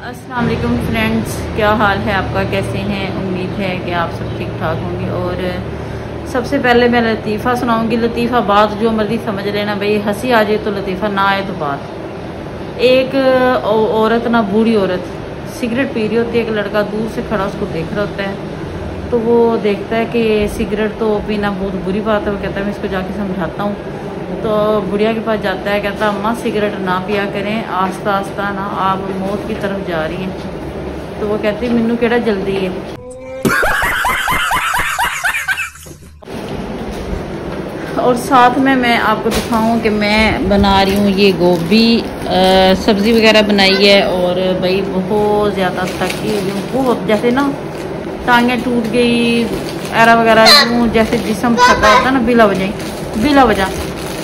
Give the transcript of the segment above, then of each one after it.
अस्सलाम वालेकुम फ्रेंड्स, क्या हाल है आपका, कैसे हैं। उम्मीद है कि आप सब ठीक ठाक होंगे। और सबसे पहले मैं लतीफ़ा सुनाऊंगी। लतीफ़ा बात जो मर्जी समझ लेना भाई, हंसी आ जाए तो लतीफ़ा, ना आए तो बात। एक औरत ना, बूढ़ी औरत सिगरेट पी रही होती है। एक लड़का दूर से खड़ा उसको देख रहा होता है, तो वो देखता है कि सिगरेट तो पीना बहुत बुरी बात है। वो कहता है मैं इसको जाके समझाता हूँ। तो बुढ़िया के पास जाता है, कहता अम्मा सिगरेट ना पिया करें, आस्ता आस्ता ना आप मौत की तरफ जा रही हैं। तो वो कहती मैनू केड़ा जल्दी है। और साथ में मैं आपको दिखाऊं कि मैं बना रही हूँ ये गोभी सब्ज़ी वगैरह बनाई है। और भाई बहुत ज़्यादा थकी हुई हूँ, बहुत जैसे ना टांगें टूट गई एरा वगैरह यूँ, जैसे जिस्म थका होता है ना बिला वजह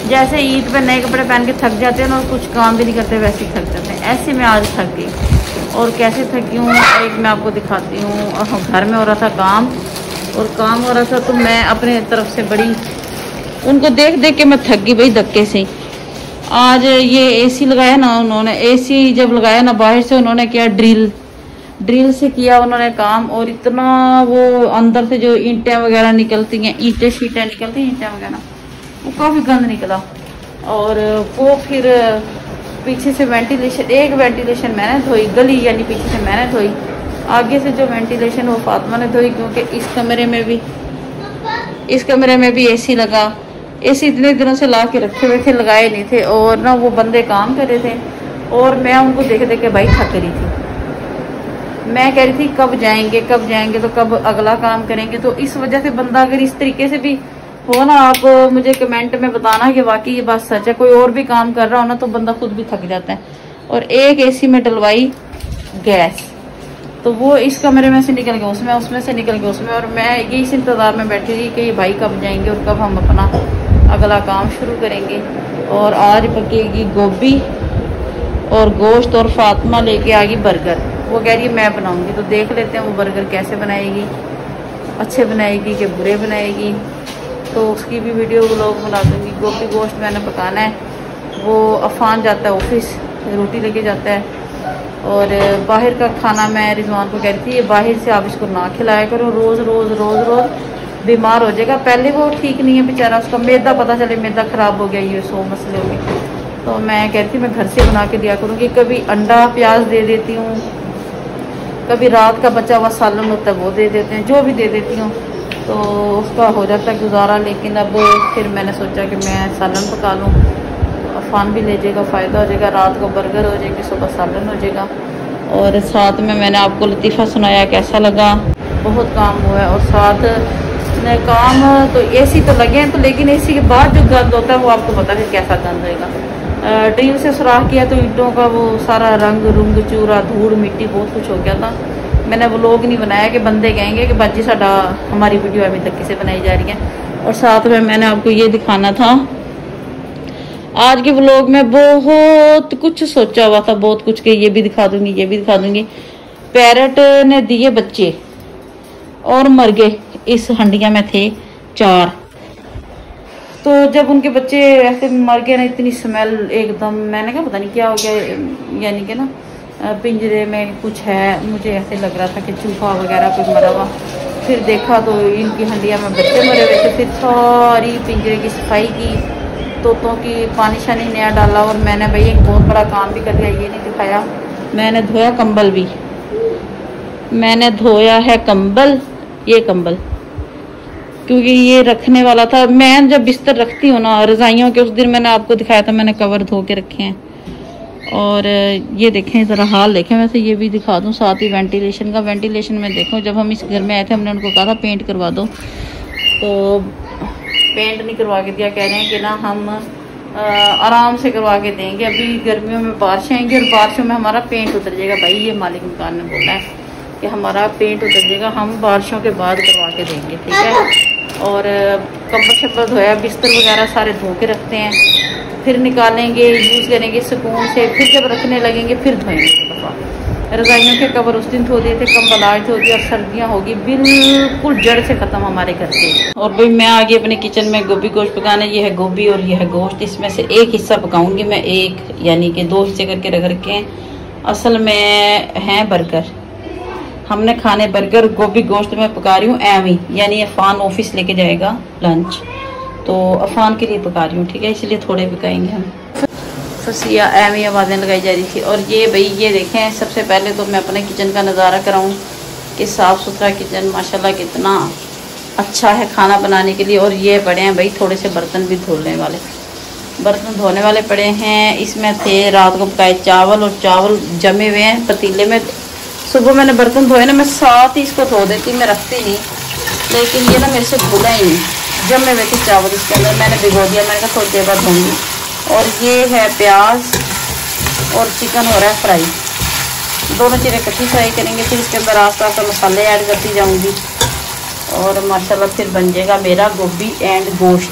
जैसे ईद पे नए कपड़े पहन के थक जाते हैं ना, और कुछ काम भी नहीं करते वैसे ही थक जाते हैं। ऐसे मैं आज थक गई। और कैसे थकी हूँ एक मैं आपको दिखाती हूँ। घर में हो रहा था काम, और काम हो रहा था तो मैं अपने तरफ से बड़ी उनको देख देख के मैं थक गई भाई धक्के से। आज ये एसी लगाया ना उन्होंने, एसी जब लगाया ना बाहर से उन्होंने किया ड्रिल से किया उन्होंने काम। और इतना वो अंदर से जो ईंटें वगैरह निकलती हैं, शीटें निकलती हैं, ईंटें वगैरह, वो काफ़ी गंद निकला। और वो फिर पीछे से एक वेंटिलेशन मैंने धोई, गली यानी पीछे से मैंने धोई, आगे से जो वेंटिलेशन वो फातिमा ने धोई। क्योंकि इस कमरे में भी एसी लगा। एसी इतने दिनों से ला के रखे हुए थे, लगाए नहीं थे। और ना वो बंदे काम कर रहे थे, और मैं उनको देख देख के भाई थक रही थी। मैं कह रही थी कब जाएंगे तो कब अगला काम करेंगे। तो इस वजह से बंदा अगर इस तरीके से भी हो ना, आप मुझे कमेंट में बताना कि वाकई ये बात सच है। कोई और भी काम कर रहा हो ना तो बंदा खुद भी थक जाता है। और एक एसी में डलवाई गैस, तो वो इस कमरे में से निकल गया उसमें से निकल गया उसमें। और मैं ये इस इंतजार में बैठी थी कि भाई कब जाएंगे और कब हम अपना अगला काम शुरू करेंगे। और आज पकेगी गोभी और गोश्त, और फातिमा लेके आ गई बर्गर। वो कह रही है मैं बनाऊंगी, तो देख लेते हैं वो बर्गर कैसे बनाएगी, अच्छे बनाएगी कि बुरे बनाएगी। तो उसकी भी वीडियो व्लॉग बना दूंगी। गोभी गोश्त मैंने पकाना है। वो अफान जाता है ऑफिस, रोटी लेके जाता है। और बाहर का खाना मैं रिजवान को कह रही थी ये बाहर से आप इसको ना खिलाया करो, रोज़ रोज़ रोज़ रोज़ बीमार हो जाएगा। पहले वो ठीक नहीं है बेचारा, उसका मैदा पता चले मैदा ख़राब हो गया, ये 100 मसले हो गए। तो मैं कह रही थी मैं घर से बना के दिया करूँगी। कभी अंडा प्याज दे देती हूँ, कभी रात का बचा हुआ सालन होता है वो दे देते हैं, जो भी दे देती हूँ, तो उसका हो जाता है गुजारा। लेकिन अब फिर मैंने सोचा कि मैं सालन पका लूँ, तो अफान भी ले जाएगा, फ़ायदा हो जाएगा। रात को बर्गर हो जाएगी, सुबह सालन हो जाएगा। और साथ में मैंने आपको लतीफ़ा सुनाया कैसा लगा। बहुत काम हुआ है। और साथ में काम तो एसी तो लगे हैं, तो लेकिन एसी के बाद जो गंद होता है वो आपको पता है कैसा गंद होगा। ड्रिल से सुराख किया तो ईंटों का वो सारा रंग चूरा धूड़ मिट्टी बहुत कुछ हो गया था। मैंने व्लॉग नहीं बनाया कि बंदे कहेंगे कि बाजी साडा हमारी वीडियो अभी तक किसे बनाई जा रही है। और साथ में मैंने आपको ये दिखाना था, आज के व्लॉग में बहुत कुछ सोचा हुआ था, बहुत कुछ के ये भी दिखा दूंगी। पैरट ने दिए बच्चे और मर गए। इस हंडिया में थे 4, तो जब उनके बच्चे ऐसे मर गए ना, इतनी स्मेल एकदम, मैंने कहा पता नहीं क्या हो गया, यानी कि ना पिंजरे में कुछ है। मुझे ऐसे लग रहा था कि चूहा वगैरह कुछ मरा हुआ। फिर देखा तो इनकी हंडिया में बच्चे मरे हुए थे। फिर सारी पिंजरे की सफाई की, तोतों की पानी शानी नया डाला। और मैंने भाई एक बहुत बड़ा काम भी कर दिया, ये नहीं दिखाया, मैंने धोया कंबल भी। मैंने धोया है कंबल, ये कंबल, क्योंकि ये रखने वाला था। मैं जब बिस्तर रखती हूँ ना रजाइयों के, उस दिन मैंने आपको दिखाया था, मैंने कवर धो के रखे हैं। और ये देखें ज़रा हाल देखें। वैसे ये भी दिखा दूँ साथ ही वेंटिलेशन में देखो। जब हम इस घर में आए थे हमने उनको कहा था पेंट करवा दो, तो पेंट नहीं करवा के दिया। कह रहे हैं कि ना हम आराम से करवा के देंगे, अभी गर्मियों में बारिशें आएंगी और बारिशों में हमारा पेंट उतर जाएगा। भाई ये मालिक मकान ने बोला है कि हमारा पेंट उतर जाएगा, हम बारिशों के बाद करवा के देंगे, ठीक है। और कंबल शब्बल धोया, बिस्तर वगैरह सारे धो के रखते हैं, फिर निकालेंगे, यूज़ करेंगे सुकून से। फिर जब रखने लगेंगे फिर धोएंगे। रजाइयों के कवर उस दिन धो दिए थे, कंबल आज धो दिया। सर्दियाँ होगी बिल्कुल जड़ से ख़त्म हमारे घर से। और भाई मैं आ गई अपने किचन में गोभी गोश्त पकाने। ये है गोभी और ये है गोश्त। इसमें से एक हिस्सा पकाऊंगी मैं, एक यानी कि 2 हिस्से करके रख रखे हैं। असल में है बर्गर। हमने खाने बर्गर गोभी गोश्त में पका रही हूँ एवी, यानी अफान ऑफिस लेके जाएगा लंच, तो अफान के लिए पका रही हूँ, ठीक है, इसलिए थोड़े पकाएंगे हम। फसिया एवी आवाज़ें लगाई जा रही थी। और ये भाई ये देखें, सबसे पहले तो मैं अपने किचन का नज़ारा कराऊँ कि साफ़ सुथरा किचन माशाल्लाह कितना अच्छा है खाना बनाने के लिए। और ये पड़े हैं भाई थोड़े से बर्तन भी धोने वाले, बर्तन धोने वाले पड़े हैं। इसमें थे रात को पकाए चावल, और चावल जमे हुए हैं पतीले में। सुबह मैंने बर्तन धोए ना, मैं साथ ही इसको धो देती, मैं रखती नहीं, लेकिन ये ना मेरे से धुला ही नहीं, जमे हुए थे चावल इसके अंदर, मैंने भिगो दिया। मैंने कहा थोड़ी देर बाद धोऊंगी। और ये है प्याज और चिकन हो रहा है फ्राई, दोनों चीज़ें इकट्ठी फ्राई करेंगे, फिर इसके अंदर आस पास मसाले ऐड करती जाऊँगी और माशाल्लाह फिर बन जाएगा मेरा गोभी एंड गोश्त।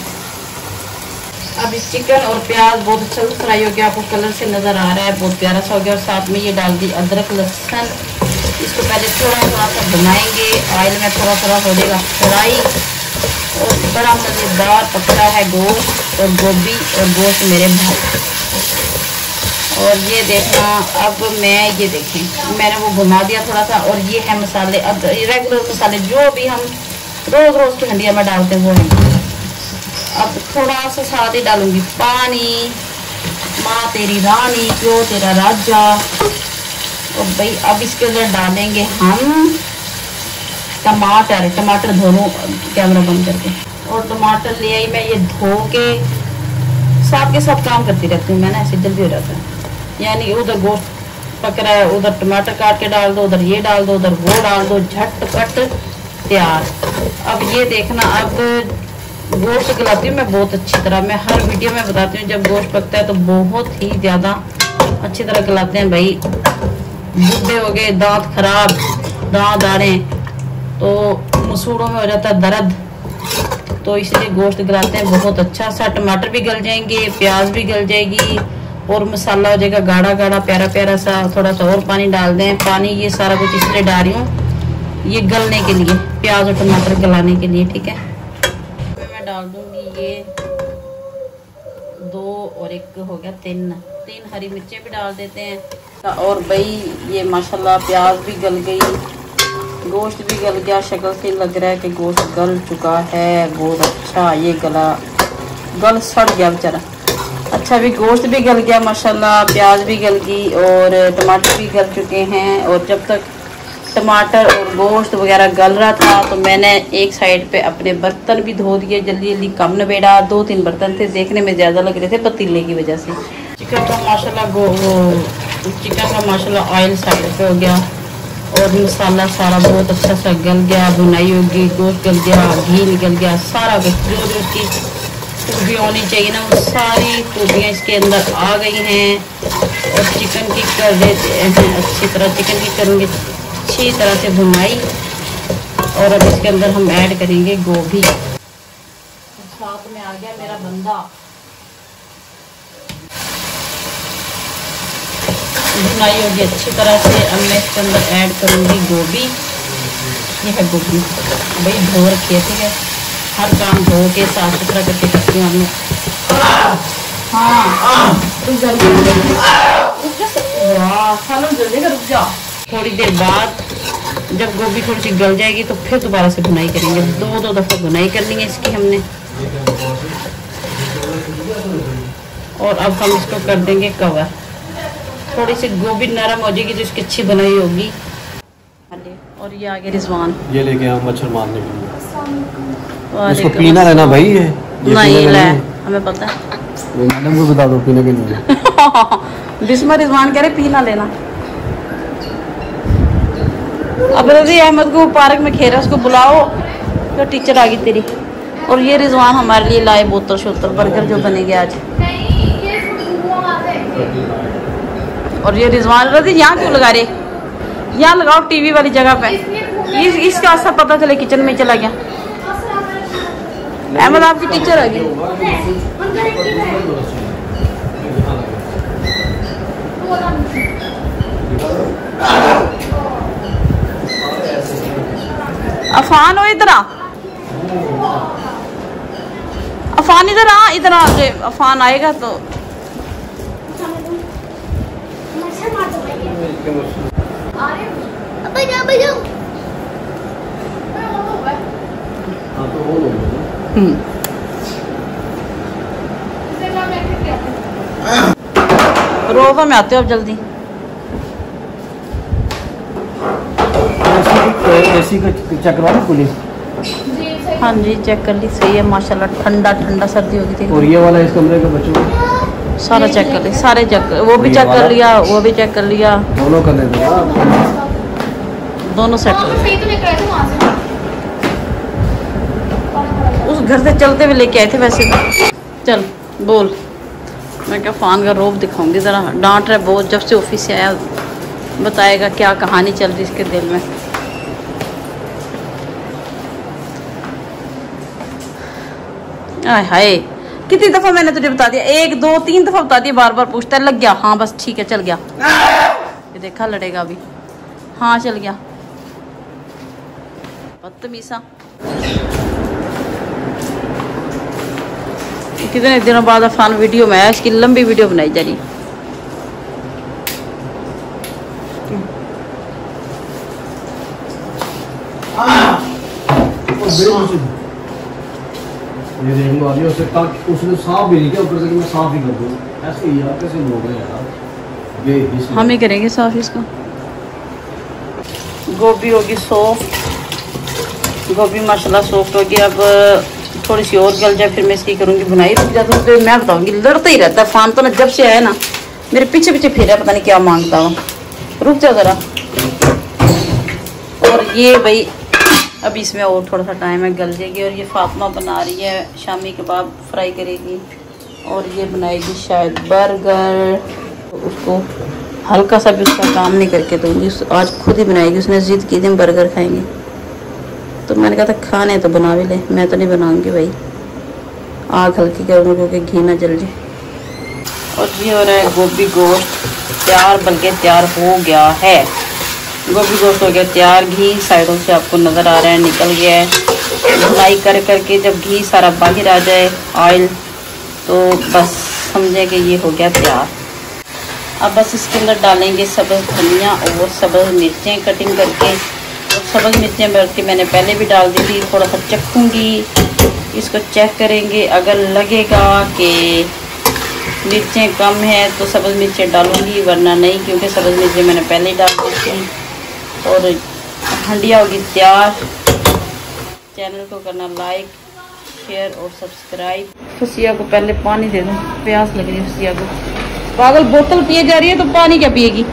अब इस चिकन और प्याज बहुत अच्छा फ्राई हो गया, आपको कलर से नज़र आ रहा है, बहुत प्यारा सा हो गया। और साथ में ये डाल दी अदरक लहसुन, इसको पहले थोड़ा थोड़ा सा भुनाएंगे, ऑयल में थोड़ा थोड़ा हो जाएगा फ्राई। और बड़ा मज़ेदार पकड़ा है गोश्त और गोभी और गोश्त मेरे भाई। और ये देखना, अब मैं ये देखें मैंने वो घुमा दिया थोड़ा सा। और ये है मसाले, अब रेगुलर मसाले जो भी हम रोज़ रोज़ की हंडिया में डालते हैं वो हैं। अब थोड़ा सा साथ ही डालूंगी पानी, माँ तेरी रानी क्यों तेरा राजा। और भाई अब इसके अंदर डालेंगे हम टमाटर, टमाटर दोनों कैमरा बंद करके। और टमाटर ले आई मैं, ये धो के साथ के साथ काम करती रहती हूँ मैं ना, ऐसे जल्दी हो जाता है। यानी उधर गोश्त पक रहा है, उधर टमाटर काट के डाल दो, उधर ये डाल दो, उधर वो डाल दो, झटपट तैयार। अब ये देखना, अब गोश्त गलाती हूँ मैं बहुत अच्छी तरह, मैं हर वीडियो में बताती हूँ, जब गोश्त पकता है तो बहुत ही ज़्यादा अच्छी तरह गलाते हैं भाई। बुढ़े हो गए, दांत खराब, दांत आ रहे हैं, तो मसूड़ों में हो जाता है दर्द, तो इसलिए गोश्त गलाते हैं बहुत अच्छा सा। टमाटर भी गल जाएंगे, प्याज भी गल जाएगी, और मसाला हो जाएगा गाढ़ा गाढ़ा प्यारा प्यारा सा। थोड़ा सा और पानी डाल दें, पानी ये सारा कुछ इसलिए डाल रही हूँ, ये गलने के लिए, प्याज और टमाटर गलाने के लिए, ठीक है। मैं डाल दूंगी ये 2 और 1 हो गया 3 हरी मिर्चें भी डाल देते हैं। और भाई ये माशाल्लाह प्याज भी गल गई, गोश्त भी गल गया, शक्ल से लग रहा है कि गोश्त गल चुका है बहुत अच्छा। ये गल सड़ गया बेचारा, अच्छा भी गोश्त भी गल गया माशाल्लाह, प्याज भी गल गई और टमाटर भी गल चुके हैं। और जब तक टमाटर और गोश्त वगैरह गल रहा था तो मैंने एक साइड पे अपने बर्तन भी धो दिए, जल्दी जल्दी कम नबेड़ा। 2-3 बर्तन थे, देखने में ज़्यादा लग रहे थे पतीले की वजह से। चिकन का माशाल्लाह ऑयल साइड पे हो गया और मसाला सारा बहुत अच्छा सा गल गया, बुनाई होगी, गोश्त गल गया, घी निकल गया, सारा कुछ जो जो उसकी खूबी होनी चाहिए ना, वो सारी खूबियाँ इसके अंदर आ गई हैं। और चिकन की कर देते हैं अच्छी तरह, चिकन की करेंगे अच्छी तरह से भुनाई। और अब इसके अंदर हम ऐड करेंगे गोभी। साथ में आ गया मेरा बंदा, भुनाई होगी अच्छी तरह से। अब मैं इसके अंदर ऐड करूँगी गोभी। ये है गोभी भाई, धो रखी है, ठीक है, हर काम धो के साफ सुथरा करके करती हूँ हमने। हाँ रुक जा। थोड़ी देर बाद जब गोभी थोड़ी सी गल जाएगी तो फिर दोबारा से भुनाई करेंगे, 2 दफ़ा भुनाई करनी है इसकी हमने। और अब हम इसको कर देंगे कवर, थोड़ी सी गोभी नरम हो जाएगी तो इसकी अच्छी बनाई होगी। और ये आगे रिजवान, ये लेके हम मच्छर मारने के लिए, इसको पीना लेना भाई, ये नहीं ले, हमें पता है, मैडम को बता दो पीने के लिए। बिस्मा रिजवान कह रहे पीना लेना। अब रजी अहमद को पार्क में खेरा, उसको बुलाओ, तो टीचर आ गई तेरी। और ये रिजवान हमारे लिए लाए बोतल शोतल बर्गर जो बनेंगे आज। और ये रिजवान रजी यहाँ क्यों लगा रहे, यहाँ लगाओ टीवी वाली जगह पे, इसका ऐसा पता चले किचन में चला गया। अहमद आपकी टीचर आ गई। अफान हो इधर आ, अफान इधर आ, इधर आ, अफान आएगा तो रोजा में आते हो अब जल्दी। एसी का चेक करवा पुलिस। हाँ जी चेक कर ली, सही है माशाल्लाह। ठंडा ठंडा सर्दी होगी थी। और ये वाला इस कमरे का बच्चों का सारा चेक कर लिया, सारे चेक वो भी चेक कर लिया, वो भी चेक कर लिया, दोनों करने दो, दोनों सेट। उस घर से चलते हुए लेके आए थे वैसे। चल बोल, मैं क्या फ़ान का रोब दिखाऊंगी ज़रा। डांट रहा बहुत, जब से ऑफिस से आया बताएगा क्या कहानी चल रही इसके दिल में। आय हाय, कितनी दफ़ा मैंने तुझे बता दिया, 1 2 3 दफ़ा बता दिया, बार बार पूछता है। लग गया? हाँ बस ठीक है चल गया। ये देखा लड़ेगा अभी। हाँ चल गया, बदतमीज़ा। कितने दिनों बाद अफान वीडियो में आया, इसकी लंबी वीडियो बनाई जा रही। ये देखने वाली उसे तक उसने साफ भी नहीं किया, ऊपर से मैं साफ ही कर दूं। ऐसे ही यार, कैसे लोग हैं यार, ये हम ही करेंगे साफ इसको। गोभी होगी सॉफ्ट, गोभी माशाल्लाह सॉफ्ट होगी। अब थोड़ी सी और गल जाए फिर मैं इसकी करूँगी बुनाई। रुक जाता तो मैं बताऊँगी, लड़ता ही रहता है फान तो ना, जब से आया ना मेरे पीछे पीछे फिर पता नहीं क्या मांगता हो। रुक जाओ ज़रा। और ये भाई अभी इसमें और थोड़ा सा टाइम है, गल जाएगी। और ये फातिमा बना रही है शामी कबाब फ्राई करेगी, और ये बनाएगी शायद बर्गर। तो उसको हल्का सा भी उसका काम नहीं करके दूँगी, आज खुद ही बनाएगी। उसने ज़िद की थी हम बर्गर खाएंगे, तो मैंने कहा था खाने तो बना भी ले, मैं तो नहीं बनाऊंगी भाई, आग हल्की करूँगी क्योंकि घी ना जल जाए। और ये हो रहा है गोभी गोश्त तैयार, बल्कि तैयार हो गया है। गोभी गोश्त हो गया तैयार, घी साइडों से आपको नज़र आ रहा है निकल गया है। भुनाई कर करके जब घी सारा बाहर आ जाए ऑयल, तो बस समझे कि ये हो गया तैयार। अब बस इसके अंदर डालेंगे सब्ज़ धनिया और सब्ज़ मिर्चें कटिंग करके। सब्ज़ मिर्चें भर के मैंने पहले भी डाल दी थी। थोड़ा सा चखूँगी, इसको चेक करेंगे। अगर लगेगा कि मिर्चें कम है तो सब्ज़ मिर्चें डालूँगी, वरना नहीं, क्योंकि सब्ज़ मिर्चें मैंने पहले ही डाल दी थी। और हंडिया होगी तैयार। चैनल को करना लाइक, शेयर और सब्सक्राइब। फसिया को पहले पानी दे दूँ, प्यास लग रही है फसिया को। पागल बोतल पिए जा रही है तो पानी क्या पिएगी।